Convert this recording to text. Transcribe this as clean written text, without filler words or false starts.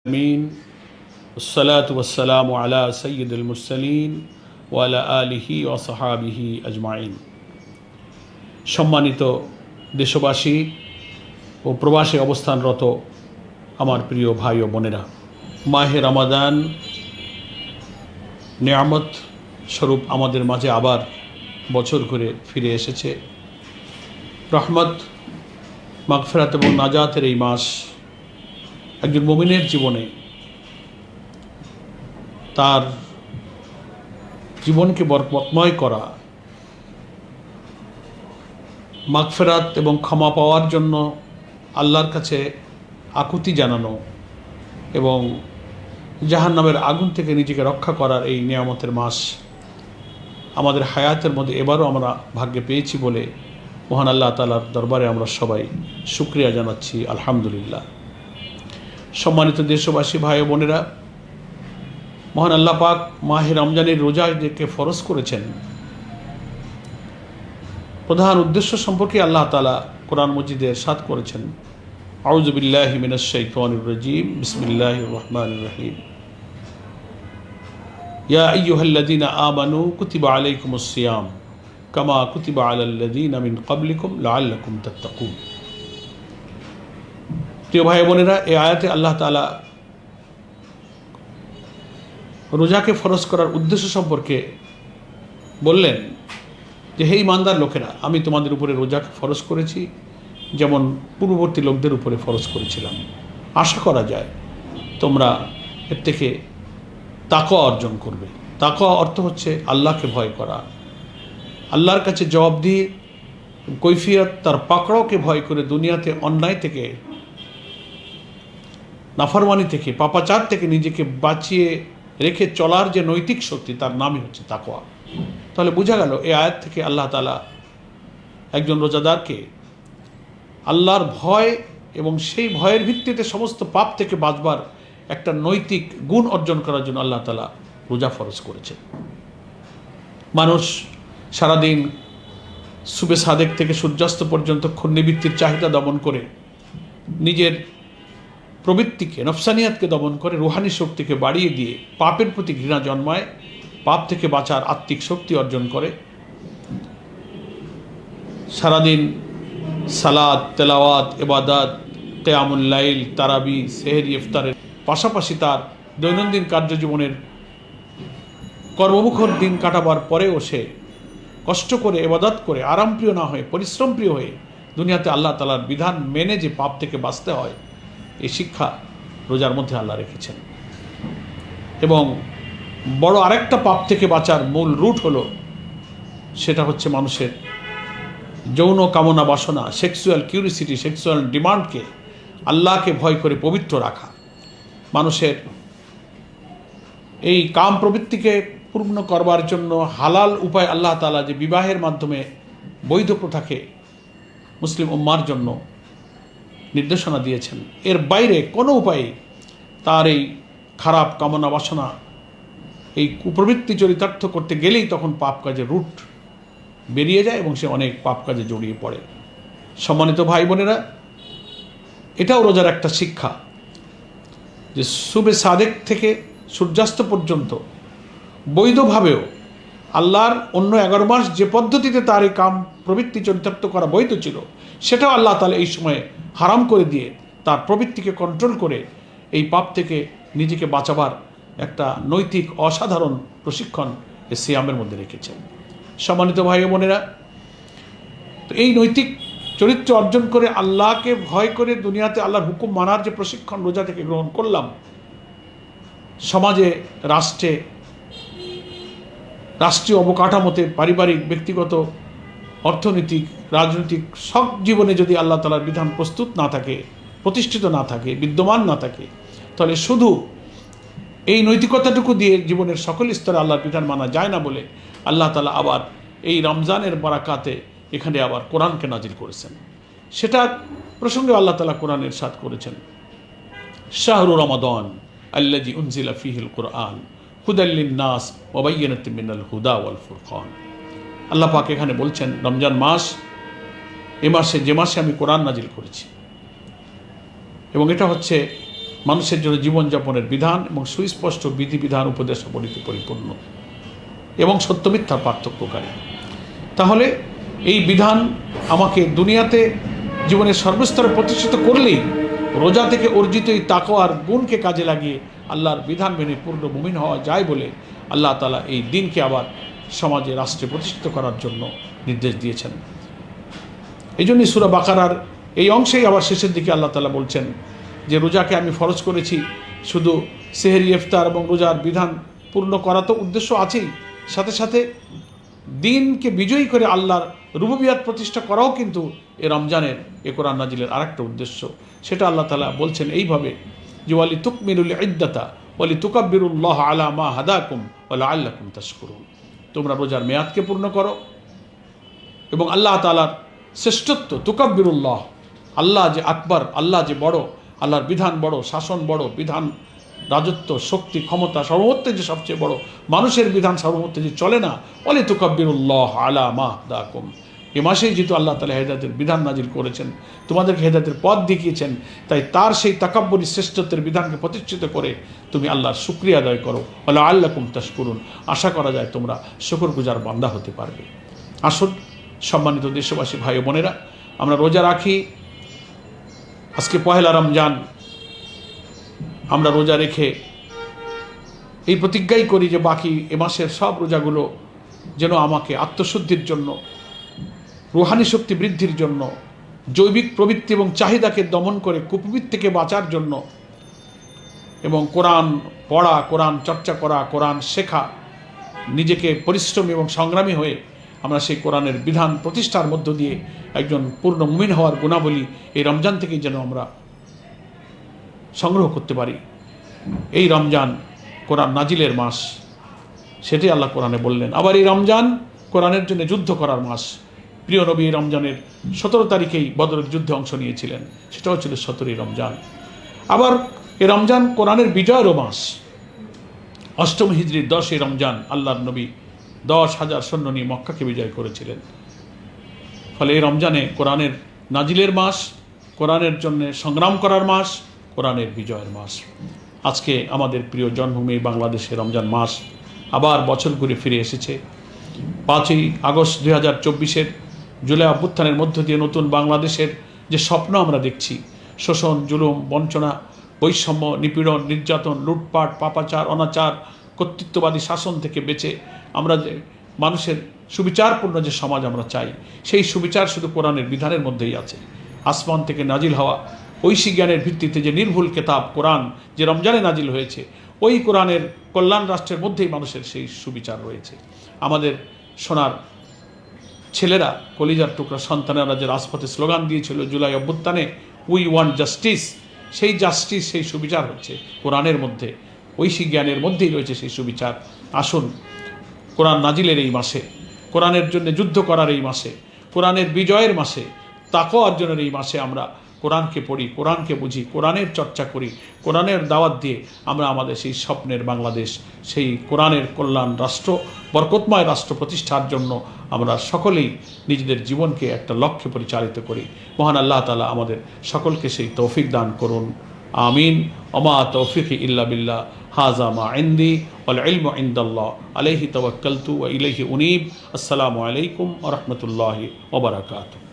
আমিন والصلاة والسلام على سيد المرسلين وعلى آله وصحابه أجمعين। সম্মানিত দেশবাসী ও প্রবাসে অবস্থানরত আমার প্রিয় ভাই ও বোনেরা, মাহে রমাদান নিয়ামত স্বরূপ আমাদের মাঝে আবার বছর ঘুরে ফিরে এসেছে। রহমত, মাগফিরাত এবং নাজাতের এই মাস একজন মুমিনের জীবনে তার জীবনকে বরকতময় করা, মাগফিরাত এবং ক্ষমা পাওয়ার জন্য আল্লাহর কাছে আকুতি জানানো এবং জাহান্নামের আগুন থেকে নিজেকে রক্ষা করার এই নিয়ামতের মাস আমাদের হায়াতের মধ্যে এবারও আমরা ভাগ্যে পেয়েছি বলে মহান আল্লাহ তাআলার দরবারে আমরা সবাই শুকরিয়া জানাচ্ছি, আলহামদুলিল্লাহ। সম্মানিত দেশবাসী ভাই ও বোনেরা, মহান আল্লাহ পাক মাহে রমজানের রোজা যে ফরজ করেছেন, প্রধান উদ্দেশ্য সম্পর্কে আল্লাহ তাআলা কোরআন মজিদে ইরশাদ করেছেন, আউযু বিল্লাহি মিনাশ শাইতানির রাজীম, বিসমিল্লাহির রহমানির রহিম। ইয়া আইয়ুহাল্লাযীনা আমানু কুতিবা আলাইকুমুস সিয়াম কামা কুতিবা আলাল্লাযীনা মিন ক্বাবলিকুম লাআল্লাকুম তাত্তাকুন। প্রিয় ভাই বোনেরা, এই আয়াতে আল্লাহ তাআলা রোজাকে ফরজ করার উদ্দেশ্য সম্পর্কে বললেন যে, হে ঈমানদার লোকেরা, আমি তোমাদের উপরে রোজাকে ফরজ করেছি যেমন পূর্ববর্তী লোকদের উপরে ফরজ করেছিলাম। আশা করা যায় তোমরা এর থেকে তাকওয়া অর্জন করবে। তাকওয়া অর্থ হচ্ছে আল্লাহকে ভয় করা, আল্লাহর কাছে জবাবদিহি কৈফিয়ত তার পাকড়াওকে ভয় করে দুনিয়াতে অন্যায় থেকে, নাফরমানি থেকে, পাপাচার থেকে নিজেকে বাঁচিয়ে রেখে চলার যে নৈতিক শক্তি, তার নামই হচ্ছে তাকওয়া। তাহলে বোঝা গেল এই আয়াত থেকে আল্লাহ তাআলা একজন রোজাদারকে আল্লাহর ভয় এবং সেই ভয়ের ভিত্তিতে সমস্ত পাপ থেকে বাঁচবার একটা নৈতিক গুণ অর্জন করার জন্য আল্লাহ তাআলা রোজা ফরজ করেছে। মানুষ সারাদিন সুবে সাদেক থেকে সূর্যাস্ত পর্যন্ত ক্ষুণ্ণবৃত্তির চাহিদা দমন করে নিজের প্রবৃত্তিকে, নফসানিয়াতকে দমন করে রুহানি শক্তিকে বাড়িয়ে দিয়ে পাপের প্রতি ঘৃণা জন্মায়, পাপ থেকে বাঁচার আত্মিক শক্তি অর্জন করে। সারাদিন সালাত, তেলাওয়াত, ইবাদত, কিয়ামুল লাইল, তারাবি, সেহরি, ইফতারের পাশাপাশি তার দৈনন্দিন কার্যজীবনের কর্মমুখর দিন কাটাবার পরেও সে কষ্ট করে, ইবাদত করে, আরামপ্রিয় না হয়ে, পরিশ্রমপ্রিয় হয়ে দুনিয়াতে আল্লাহ তাআলার বিধান মেনে যে পাপ থেকে বাঁচতে হয়, এই শিক্ষা রোজার মধ্যে আল্লাহ রেখেছেন। এবং বড় আরেকটা পাপ থেকে বাঁচার মূল রুট হলো, সেটা হচ্ছে মানুষের যৌন কামনা বাসনা, সেক্সুয়াল কিউরিসিটি, সেক্সুয়াল ডিমান্ডকে আল্লাহকে ভয় করে পবিত্র রাখা। মানুষের এই কাম প্রবৃত্তিকে পূর্ণ করবার জন্য হালাল উপায় আল্লাহ তাআলা যে বিবাহের মাধ্যমে বৈধ প্রথাকে মুসলিম উম্মার জন্য নির্দেশনা দিয়েছেন, এর বাইরে কোনো উপায়ে তার এই খারাপ কামনা বাসনা, এই কুপ্রবৃত্তি চরিতার্থ করতে গেলেই তখন পাপ কাজের রুট বেরিয়ে যায় এবং সে অনেক পাপ কাজে জড়িয়ে পড়ে। সম্মানিত ভাই বোনেরা, এটাও রোজার একটা শিক্ষা যে সুবে সাদেক থেকে সূর্যাস্ত পর্যন্ত বৈধভাবেও আল্লাহর অন্য 11 মাস যে পদ্ধতিতে তার এই কাম প্রবৃত্তি চরিতার্থ করা বৈধ ছিল, সেটাও আল্লাহ তাআলা এই সময়ে হারাম করে দিয়ে তার প্রবৃত্তিকে কন্ট্রোল করে এই পাপ থেকে নিজেকে বাঁচাবার একটা নৈতিক অসাধারণ প্রশিক্ষণ এই সিয়ামের মধ্যে রেখেছেন। সম্মানিত ভাই বোনেরা, তো এই নৈতিক চরিত্র অর্জন করে আল্লাহকে ভয় করে দুনিয়াতে আল্লাহর হুকুম মানার যে প্রশিক্ষণ রোজা থেকে গ্রহণ করলাম, সমাজে, রাষ্ট্রে, রাষ্ট্রীয় অবকাঠামোতে, পারিবারিক, ব্যক্তিগত, অর্থনৈতিক, রাজনৈতিক সব জীবনে যদি আল্লাহ তাআলার বিধান প্রস্তুত না থাকে, প্রতিষ্ঠিত না থাকে, বিদ্যমান না থাকে, তাহলে শুধু এই নৈতিকতাটুকু দিয়ে জীবনের সকল স্তরে আল্লাহর বিধান মানা যায় না বলে আল্লাহ তাআলা আবার এই রমজানের বারাকাতে এখানে আবার কোরআনকে নাজিল করেছেন। সেটা প্রসঙ্গে আল্লাহ তাআলা কোরআন ইরশাদ করেছেন, শাহরু রমাদান আল্লাযী উনজিলা ফীহিল কুরআন হুদাল লিন-নাস ওয়া বায়্যিনাতিন মিনাল হুদা ওয়াল ফুরকান। আল্লাহ পাক এখানে বলছেন, রমজান মাস, এ মাসে যে মাসে আমি কোরআন নাজিল করেছি, এবং এটা হচ্ছে মানুষের জন্য জীবনযাপনের বিধান এবং সুস্পষ্ট বিধিবিধান উপদেশাবলিতে পরিপূর্ণ এবং সত্য মিথ্যার পার্থক্যকারী। তাহলে এই বিধান আমাকে দুনিয়াতে জীবনের সর্বস্তরে প্রতিষ্ঠিত করলেই রোজা থেকে অর্জিত এই তাকওয়ার গুণকে কাজে লাগিয়ে আল্লাহর বিধান মেনে পূর্ণ মুমিন হওয়া যায় বলে আল্লাহ তাআলা এই দিনকে আবার সমাজে রাষ্ট্রে প্রতিষ্ঠিত করার জন্য নির্দেশ দিয়েছেন। এই জন্যই সূরা বাকারার এই অংশেই আবার শেষের দিকে আল্লাহ তাআলা বলছেন যে রোজাকে আমি ফরজ করেছি শুধু সেহরি, ইফতার এবং রোজার বিধান পূর্ণ করা তো উদ্দেশ্য আছেই, সাথে সাথে দিনকে বিজয়ী করে আল্লাহর রুবুবিয়াত প্রতিষ্ঠা করাও কিন্তু এ রমজানের এ কোরআন নাজিলের আরেকটা উদ্দেশ্য। সেটা আল্লাহ তাআলা বলছেন এইভাবে যে ওয়ালি তুকমিলুল ইদ্দাতা ওয়ালি তুকাব্বিরুল্লাহ আলা মা হাদাকুম ওয়া লাআল্লাকুম তাশকুরুন। তোমরা রোজার মেয়াদকে পূর্ণ করো এবং আল্লাহ তাআলার শ্রেষ্ঠত্ব, তুকাব্বিরুল্লাহ, আল্লাহ যে আকবর, আল্লাহ যে বড়, আল্লাহর বিধান বড়, শাসন বড়, বিধান, রাজত্ব, শক্তি, ক্ষমতা সর্বমত্তে যে সবচেয়ে বড়, মানুষের বিধান সর্বমত্তে যে চলে না, ওয়ালি তুকাব্বিরুল্লাহ আলা মা হাদাকুম। এ মাসেই যেহেতু আল্লাহ তাআলা হেদায়েতের বিধান নাজিল করেছেন, তোমাদেরকে হেদায়েতের পথ দেখিয়েছেন, তাই তার সেই তাকাব্বুরি শ্রেষ্ঠত্বের বিধানকে প্রতিষ্ঠিত করে তুমি আল্লাহর শুকরিয়া আদায় করো, ওয়া লাআল্লাকুম তাশকুরুন। আশা করা যায় তোমরা শুকরগুজার বান্দা হতে পারবে। আসুন সম্মানিত দেশবাসী ভাই ও বোনেরা, আমরা রোজা রাখি। আজকে পহেলা রমজান, আমরা রোজা রেখে এই প্রতিজ্ঞাই করি যে বাকি এ মাসের সব রোজাগুলো যেন আমাকে আত্মশুদ্ধির জন্য, রুহানি শক্তি বৃদ্ধির জন্য, জৈবিক প্রবৃত্তি এবং চাহিদাকে দমন করে কুপ্রবৃত্তি থেকে বাঁচার জন্য এবং কোরআন পড়া, কোরআন চর্চা করা, কোরআন শেখা, নিজেকে পরিশ্রমী এবং সংগ্রামী হয়ে আমরা সেই কোরআনের বিধান প্রতিষ্ঠার মধ্য দিয়ে একজন পূর্ণ মুমিন হওয়ার গুণাবলী এই রমজান থেকেই যেন আমরা সংগ্রহ করতে পারি। এই রমজান কোরআন নাজিলের মাস, সেটাই আল্লাহ কোরআনে বললেন। আবার এই রমজান কোরআনের জন্য যুদ্ধ করার মাস। প্রিয় নবী রমজানের 17 তারিখেই বদরের যুদ্ধে অংশ নিয়েছিলেন, সেটাও ছিল 17ই রমজান। আবার এই রমজান কোরআনের বিজয়েরও মাস। 8ম হিজরির 10ই রমজান আল্লাহর নবী 10,000 সৈন্য নিয়ে মক্কাকে বিজয় করেছিলেন। ফলে এই রমজানে কোরআনের নাজিলের মাস, কোরআনের জন্য সংগ্রাম করার মাস, কোরআনের বিজয়ের মাস। আজকে আমাদের প্রিয় জন্মভূমি বাংলাদেশে রমজান মাস আবার বছর ঘুরে ফিরে এসেছে। 5ই আগস্ট 2024-এর জুলাই অভ্যুত্থানের মধ্য দিয়ে নতুন বাংলাদেশের যে স্বপ্ন আমরা দেখছি, শোষণ, জুলুম, বঞ্চনা, বৈষম্য, নিপীড়ন, নির্যাতন, লুটপাট, পাপাচার, অনাচার, কর্তৃত্ববাদী শাসন থেকে বেঁচে আমরা যে মানুষের সুবিচারপূর্ণ যে সমাজ আমরা চাই, সেই সুবিচার শুধু কোরআনের বিধানের মধ্যেই আছে। আসমান থেকে নাজিল হওয়া ঐশী জ্ঞানের ভিত্তিতে যে নির্ভুল কেতাব কোরআন, যে রমজানে নাজিল হয়েছে, ওই কোরআনের কল্যাণ রাষ্ট্রের মধ্যেই মানুষের সেই সুবিচার রয়েছে। আমাদের সোনার ছেলেরা, কলিজার টুকরা সন্তানেরা যে রাজপথে স্লোগান দিয়েছিল জুলাই অভ্যুত্থানে, উই ওয়ান্ট জাস্টিস, সেই জাস্টিস, সেই সুবিচার হচ্ছে কোরআনের মধ্যে, ঐশী জ্ঞানের মধ্যেই রয়েছে সেই সুবিচার। আসুন কোরআন নাজিলের এই মাসে, কোরআনের জন্য যুদ্ধ করার এই মাসে, কোরআনের বিজয়ের মাসে, তাকওয়া অর্জনের এই মাসে আমরা কোরআনকে পড়ি, কোরআনকে বুঝি, কোরআনের চর্চা করি, কোরআনের দাওয়াত দিয়ে আমরা আমাদের সেই স্বপ্নের বাংলাদেশ, সেই কোরআনের কল্যাণ রাষ্ট্র, বরকতময় রাষ্ট্র প্রতিষ্ঠার জন্য আমরা সকলেই নিজেদের জীবনকে একটা লক্ষ্যে পরিচালিত করি। মহান আল্লাহ তাআলা আমাদের সকলকে সেই তৌফিক দান করুন। আমিন। ওমা তৌফিকি ইল্লা বিল্লাহ। হাযা মা ইনদি ওয়াল ইলমু ইনদাল্লাহ আলাইহি তাওয়াক্কালতু ওয়া ইলাইহি উনীব। আসসালামু আলাইকুম ওয়া রাহমাতুল্লাহি ওয়া বারাকাতুহু।